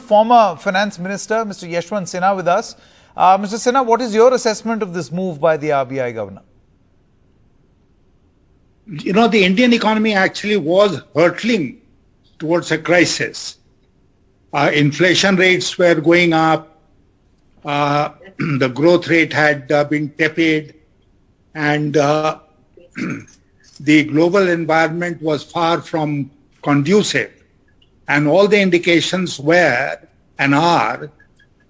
former Finance Minister, Mr. Yashwant Sinha, with us. Mr. Sinha, what is your assessment of this move by the RBI governor? You know, the Indian economy actually was hurtling towards a crisis. Inflation rates were going up. The growth rate had been tepid, and the global environment was far from conducive. And all the indications were and are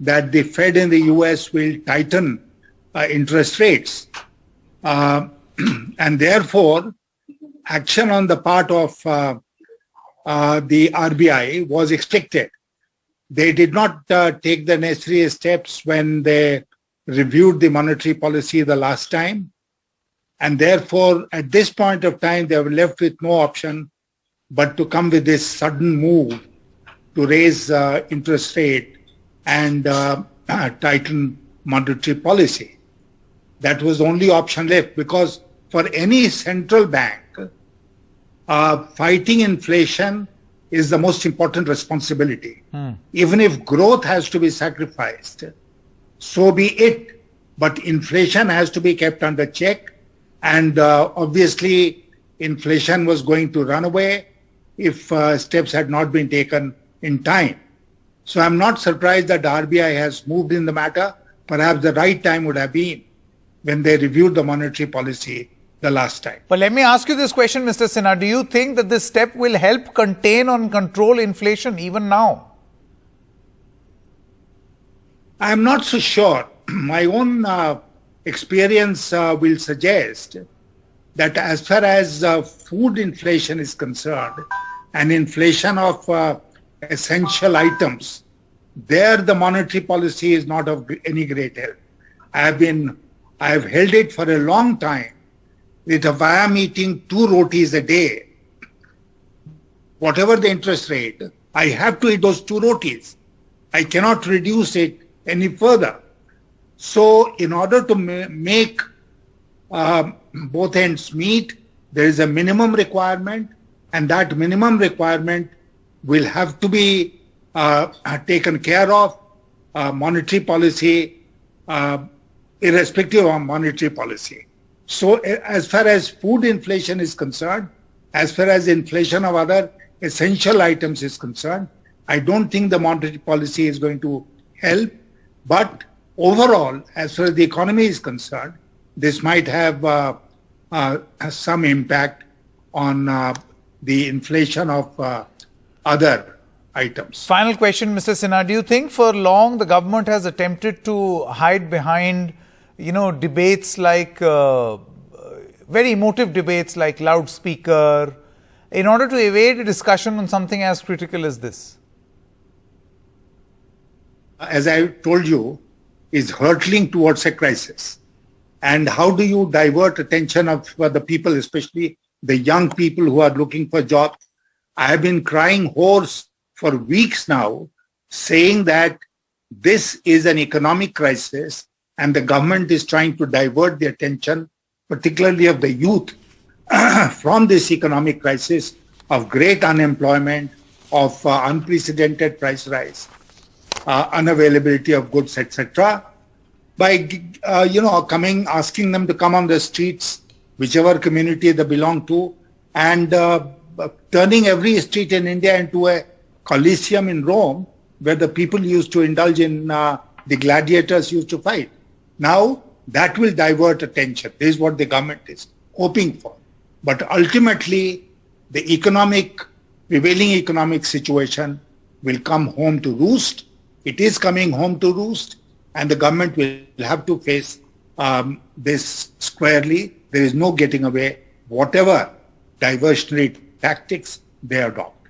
that the Fed in the US will tighten interest rates. And therefore, action on the part of the RBI was expected. They did not take the necessary steps when they reviewed the monetary policy the last time. And therefore, at this point of time, they were left with no option but to come with this sudden move to raise interest rate and tighten monetary policy. That was the only option left, because for any central bank, fighting inflation is the most important responsibility. Even if growth has to be sacrificed, so be it. But inflation has to be kept under check. And obviously, inflation was going to run away if steps had not been taken in time. So I'm not surprised that the RBI has moved in the matter. Perhaps the right time would have been when they reviewed the monetary policy the last time. But let me ask you this question, Mr. Sinha. Do you think that this step will help contain or control inflation even now? I'm not so sure. My own experience will suggest that as far as food inflation is concerned and inflation of essential items, there the monetary policy is not of any great help. I have held it for a long time that if I am eating 2 rotis a day, whatever the interest rate, I have to eat those 2 rotis. I cannot reduce it any further. So in order to make both ends meet, there is a minimum requirement, and that minimum requirement will have to be taken care of. Monetary policy, irrespective of monetary policy. So as far as food inflation is concerned, as far as inflation of other essential items is concerned, I don't think the monetary policy is going to help. But overall, as far as the economy is concerned, this might have some impact on the inflation of other items. Final question, Mr. Sinha. Do you think for long the government has attempted to hide behind, debates like, very emotive debates like loudspeaker, in order to evade a discussion on something as critical as this? As I told you, is hurtling towards a crisis. And how do you divert attention of the people, especially the young people who are looking for jobs? I have been crying hoarse for weeks now, saying that this is an economic crisis and the government is trying to divert the attention, particularly of the youth, from this economic crisis of great unemployment, of unprecedented price rise, unavailability of goods, etc., by asking them to come on the streets, whichever community they belong to, and turning every street in India into a Colosseum in Rome, where the people used to indulge in the gladiators used to fight. Now that will divert attention. This is what the government is hoping for. But ultimately, the prevailing economic situation will come home to roost. It is coming home to roost, and the government will have to face this squarely. There is no getting away, whatever diversionary tactics they adopt.